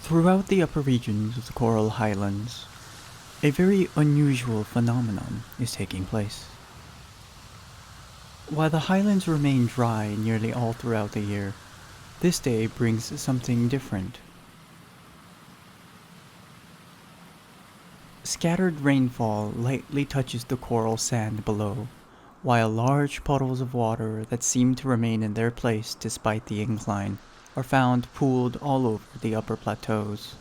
Throughout the upper regions of the Coral Highlands, a very unusual phenomenon is taking place. While the highlands remain dry nearly all throughout the year, this day brings something different. Scattered rainfall lightly touches the coral sand below, while large puddles of water that seem to remain in their place despite the incline are found pooled all over the upper plateaus.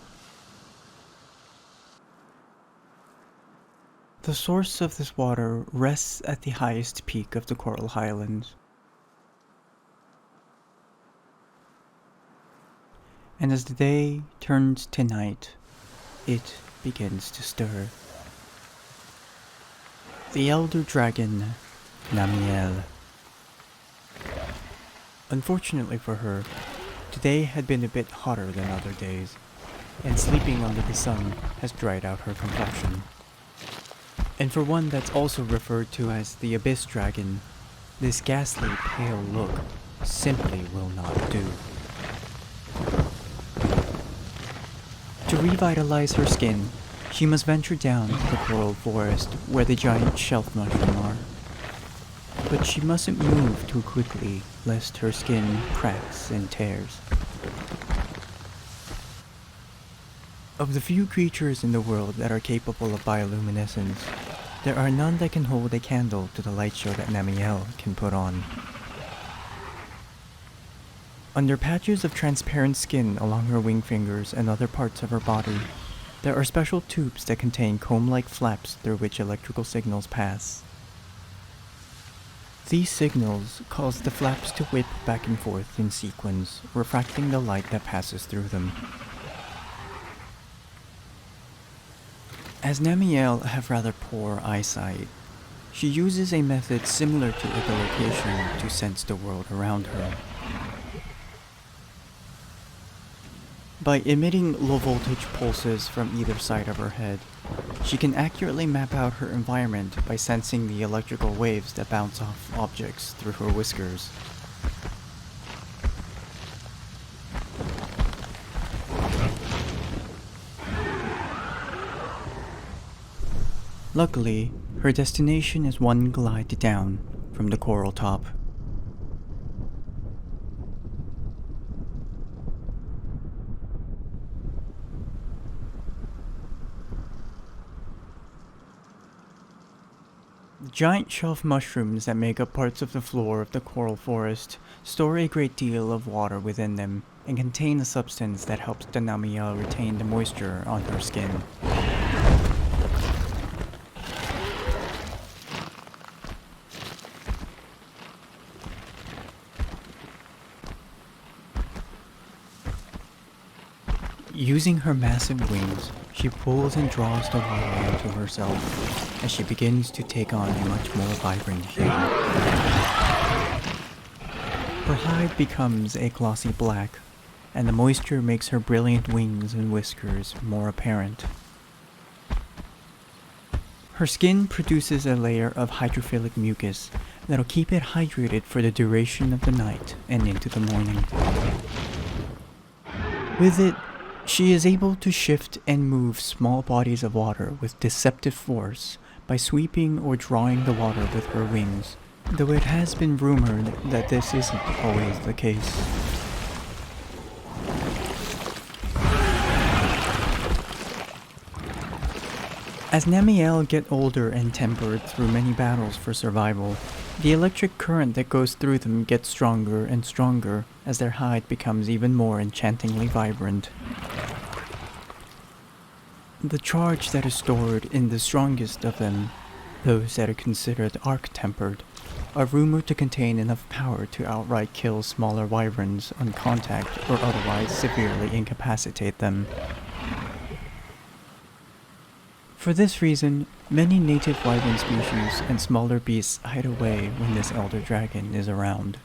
The source of this water rests at the highest peak of the Coral Highlands. And as the day turns to night, it begins to stir. The elder dragon, Namielle. Unfortunately for her, today had been a bit hotter than other days, and sleeping under the sun has dried out her complexion. And for one that's also referred to as the Abyss Dragon, this ghastly pale look simply will not do. To revitalize her skin, she must venture down to the coral forest where the giant shelf mushroom are. But she mustn't move too quickly, lest her skin cracks and tears. Of the few creatures in the world that are capable of bioluminescence, there are none that can hold a candle to the light show that Namielle can put on. Under patches of transparent skin along her wing fingers and other parts of her body, there are special tubes that contain comb-like flaps through which electrical signals pass. These signals cause the flaps to whip back and forth in sequence, refracting the light that passes through them. As Namielle have rather poor eyesight, she uses a method similar to echolocation to sense the world around her. By emitting low-voltage pulses from either side of her head, she can accurately map out her environment by sensing the electrical waves that bounce off objects through her whiskers. Luckily, her destination is one glide down from the coral top. The giant shelf mushrooms that make up parts of the floor of the coral forest store a great deal of water within them and contain a substance that helps the Namielle retain the moisture on her skin. Using her massive wings, she pulls and draws the water onto herself as she begins to take on a much more vibrant shade. Her hide becomes a glossy black, and the moisture makes her brilliant wings and whiskers more apparent. Her skin produces a layer of hydrophilic mucus that'll keep it hydrated for the duration of the night and into the morning. With it, she is able to shift and move small bodies of water with deceptive force by sweeping or drawing the water with her wings, though it has been rumored that this isn't always the case. As Namielle get older and tempered through many battles for survival, the electric current that goes through them gets stronger and stronger as their hide becomes even more enchantingly vibrant. The charge that is stored in the strongest of them, those that are considered arc-tempered, are rumored to contain enough power to outright kill smaller wyverns on contact or otherwise severely incapacitate them. For this reason, many native wyvern species and smaller beasts hide away when this elder dragon is around.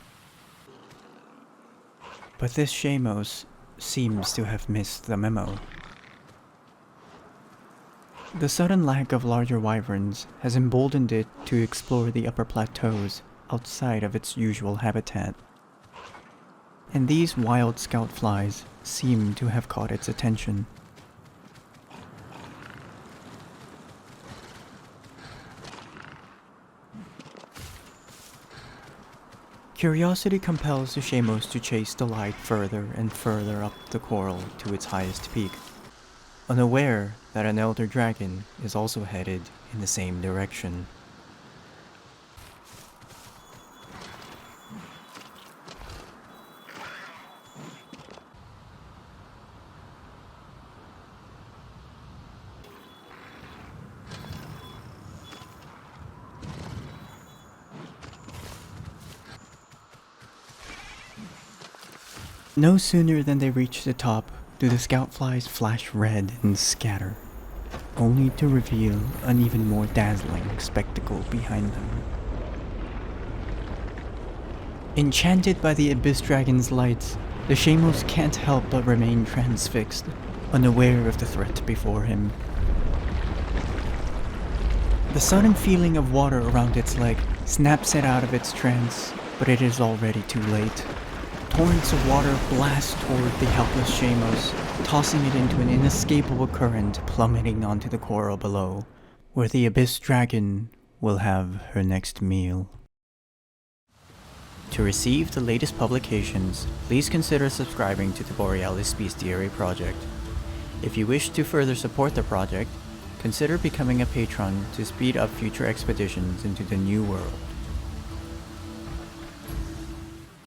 But this Shamos seems to have missed the memo. The sudden lack of larger wyverns has emboldened it to explore the upper plateaus outside of its usual habitat. And these wild scout flies seemed to have caught its attention. Curiosity compels the Shamos to chase the light further and further up the coral to its highest peak, unaware that an elder dragon is also headed in the same direction. No sooner than they reach the top do the scout flies flash red and scatter, only to reveal an even more dazzling spectacle behind them. Enchanted by the Abyss Dragon's lights, the Shamos can't help but remain transfixed, unaware of the threat before him. The sudden feeling of water around its leg snaps it out of its trance, but it is already too late. Torrents of water blast toward the helpless Shamos, tossing it into an inescapable current plummeting onto the coral below, where the Abyss Dragon will have her next meal. To receive the latest publications, please consider subscribing to the Borealis Bestiary project. If you wish to further support the project, consider becoming a patron to speed up future expeditions into the New World.